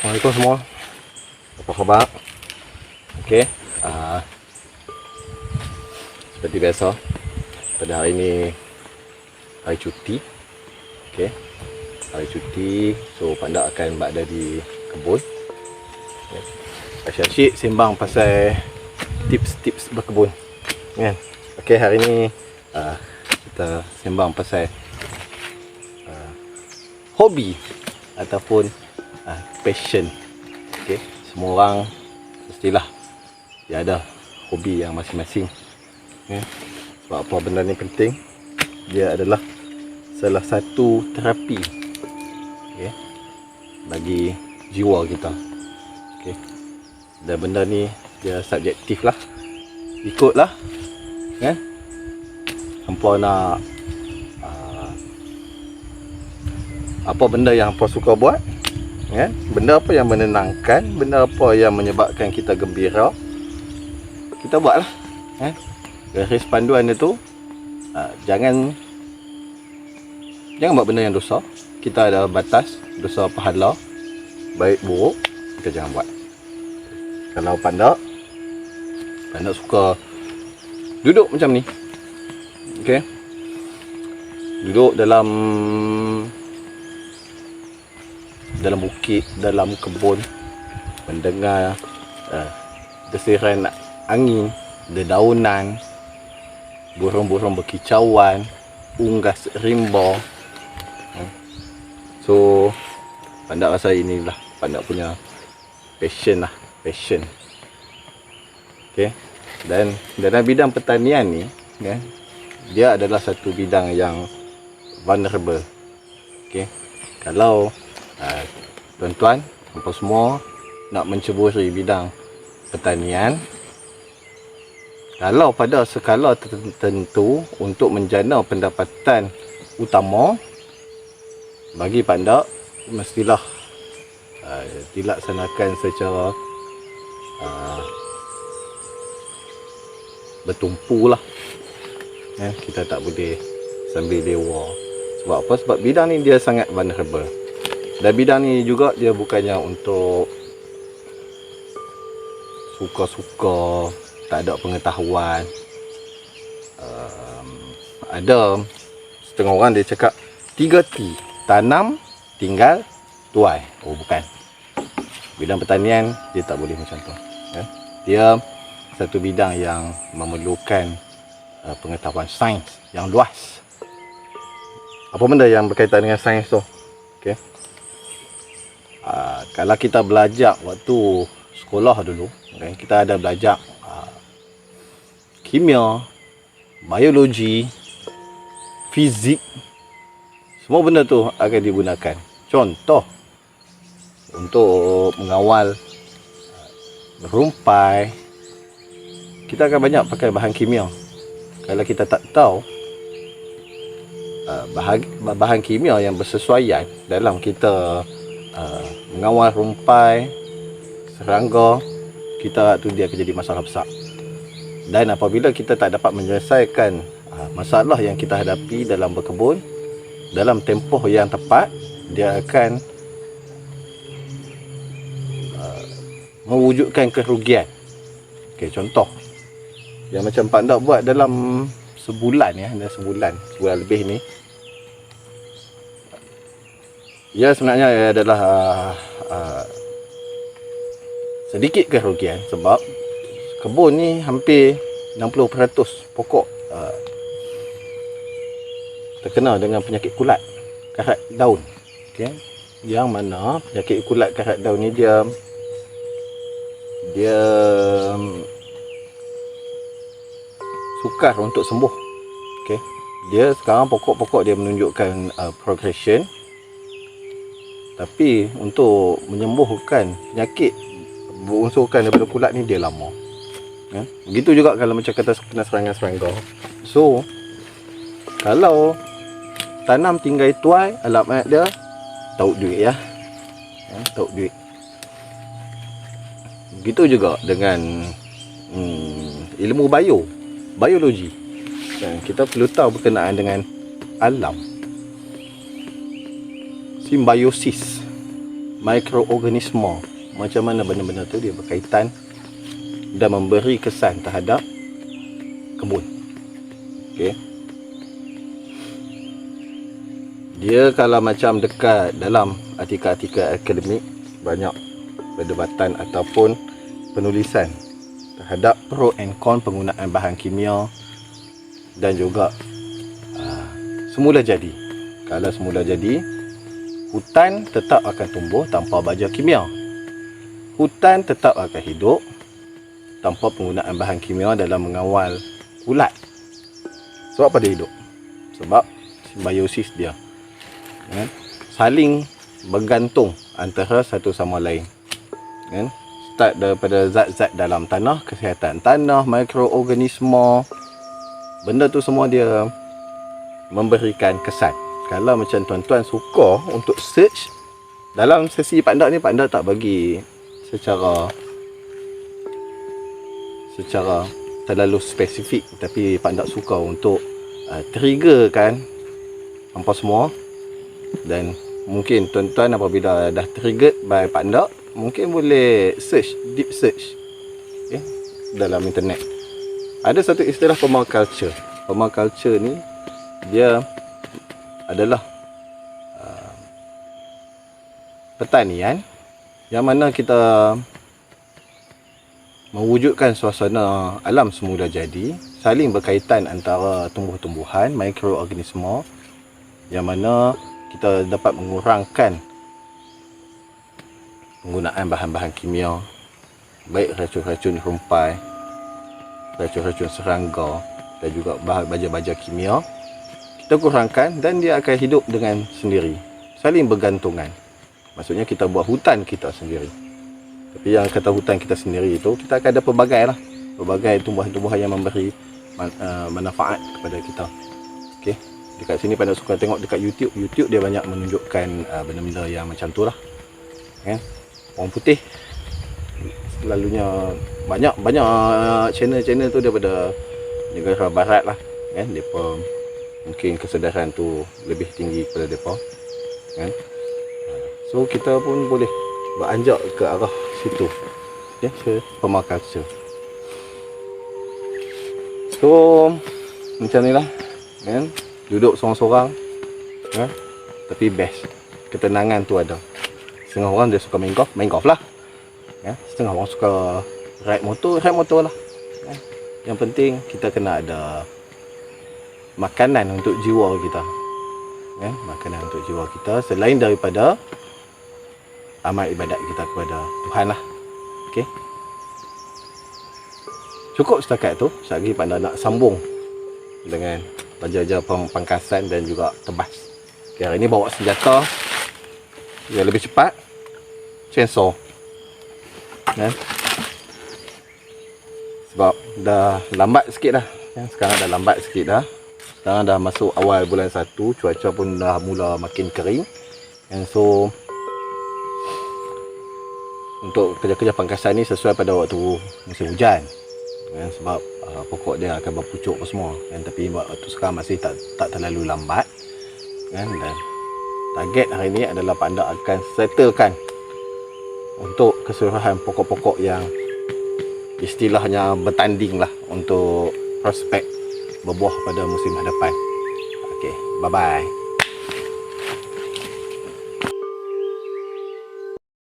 Assalamualaikum semua. Apa khabar? Okey. Seperti biasa, pada hari ini hari cuti. Okey. Hari cuti, so Pandak akan berada di kebun. Okay. Asyik-asyik sembang pasal tips-tips berkebun. Kan? Okey, hari ini kita sembang pasal hobi ataupun passion. Okey, semua orang mestilah dia ada hobi yang masing-masing. Okay. Sebab apa benda ni penting? Dia adalah salah satu terapi, okay, bagi jiwa kita. Okay. Dan benda ni dia subjektif lah, ikutlah kan, hampa nak apa benda yang hampa suka buat, kan? Benda apa yang menenangkan, benda apa yang menyebabkan kita gembira, kita buatlah, kan? Garis panduan dia tu, jangan buat benda yang dosa. Kita ada batas dosa pahala, baik buruk, kita jangan buat. Kalau Pandak suka duduk macam ni, okey, duduk dalam bukit, dalam kebun, mendengar desiran angin, dedaunan, burung-burung berkicauan, unggas rimba. So Pandak rasa inilah Pandak punya passion. Okay. Dan dalam bidang pertanian ni, ya, dia adalah satu bidang yang vulnerable. Okay. Kalau tuan-tuan, hampa semua nak menceburi bidang pertanian, kalau pada skala tertentu untuk menjana pendapatan utama, bagi Pandak mestilah dilaksanakan secara bertumpu lah. Kita tak boleh sambil dewa. Sebab apa? Sebab bidang ni dia sangat vulnerable. Dan bidang ni juga dia bukannya untuk suka-suka, tak ada pengetahuan. Ada setengah orang dia cakap 3T, tanam, tinggal, tuai. Oh bukan. Bidang pertanian dia tak boleh macam tu. Dia satu bidang yang memerlukan pengetahuan sains yang luas. Apa benda yang berkaitan dengan sains tu? Okay. Kalau kita belajar waktu sekolah dulu, okay, kita ada belajar kimia, biologi, fizik. Semua benda tu akan digunakan. Contoh, untuk mengawal rumpai, kita akan banyak pakai bahan kimia. Kalau kita tak tahu bahan kimia yang bersesuaian dalam kita mengawal rumpai, serangga, kita tu dia akan jadi masalah besar. Dan apabila kita tak dapat menyelesaikan masalah yang kita hadapi dalam berkebun dalam tempoh yang tepat, dia akan mewujudkan kerugian. Okay, contoh yang macam Pandak buat dalam sebulan, sebulan lebih ni, ya sebenarnya adalah sedikit kerugian. Sebab kebun ni hampir 60% pokok terkena dengan penyakit kulat karat daun. Okay. Yang mana penyakit kulat karat daun ni dia sukar untuk sembuh. Okay. Dia sekarang pokok-pokok dia menunjukkan progression, tapi untuk menyembuhkan penyakit berunsurkan daripada kulat ni dia lama. Begitu juga kalau macam kata kena serangan serangga. So kalau tanam tinggal tuai, alamat dia tauk duit ya. Tauk duit. Begitu juga dengan ilmu biologi. Kita perlu tahu berkenaan dengan alam. Simbiosis. mikroorganisme. Macam mana benda-benda tu dia berkaitan dan memberi kesan terhadap kebun. Okey. Dia kalau macam dekat dalam artikel-artikel akademik, banyak perdebatan ataupun penulisan terhadap pro and con penggunaan bahan kimia dan juga semula jadi. Kalau semula jadi, hutan tetap akan tumbuh tanpa baja kimia. Hutan tetap akan hidup tanpa penggunaan bahan kimia dalam mengawal ulat. Sebab apa dia hidup? Sebab simbiosis dia, saling bergantung antara satu sama lain. Start daripada zat-zat dalam tanah, kesihatan tanah, mikroorganisme, benda tu semua dia memberikan kesan. Kalau macam tuan-tuan suka untuk search dalam sesi Pak Ndak ni, Pak Ndak tak bagi secara terlalu spesifik, tapi Pak Ndak suka untuk trigger kan hampa semua. Dan mungkin tuan-tuan apabila dah triggered by Pak Ndak, mungkin boleh search, deep search dalam internet. Ada satu istilah permaculture. Permaculture ni dia adalah pertanian yang mana kita mewujudkan suasana alam semula jadi, saling berkaitan antara tumbuh-tumbuhan, mikroorganisme, yang mana kita dapat mengurangkan penggunaan bahan-bahan kimia, baik racun-racun rumpai, racun-racun serangga dan juga baja-baja kimia. Kita kurangkan dan dia akan hidup dengan sendiri, saling bergantungan. Maksudnya kita buat hutan kita sendiri. Tapi yang kata hutan kita sendiri itu, kita akan ada pelbagai tumbuhan-tumbuhan yang memberi manfaat kepada kita. Okey. Dekat sini pada suka tengok dekat YouTube dia banyak menunjukkan benda-benda yang macam tu lah. Orang putih selalunya banyak channel-channel tu daripada negara barat lah. Depa mungkin kesedaran tu lebih tinggi daripada depa. So kita pun boleh beranjak ke arah situ, ke permaculture. So macam ni lah, duduk sorang-sorang, tapi best, ketenangan tu ada. Setengah orang dia suka main golf lah, setengah orang suka ride motor lah. Yang penting kita kena ada makanan untuk jiwa kita, makanan untuk jiwa kita selain daripada amal ibadat kita kepada Tuhan lah. Okey, cukup setakat tu. Sekali Pak Ndak nak sambung dengan baja-baja pangkasan dan juga tebas. Okay, hari ni bawa senjata yang lebih cepat, chainsaw, sebab dah lambat sikit dah. Sekarang dah lambat sikit dah. Sekarang dah masuk awal bulan 1, cuaca pun dah mula makin kering. So untuk kerja-kerja pangkasan ni sesuai pada waktu musim hujan, sebab pokok dia akan berpucuk apa semua, tapi waktu sekarang masih tak terlalu lambat, dan target hari ni adalah Pak Ndak akan settlekan untuk keseluruhan pokok-pokok yang istilahnya bertanding lah untuk prospek berbuah pada musim hadapan. Okey, bye bye.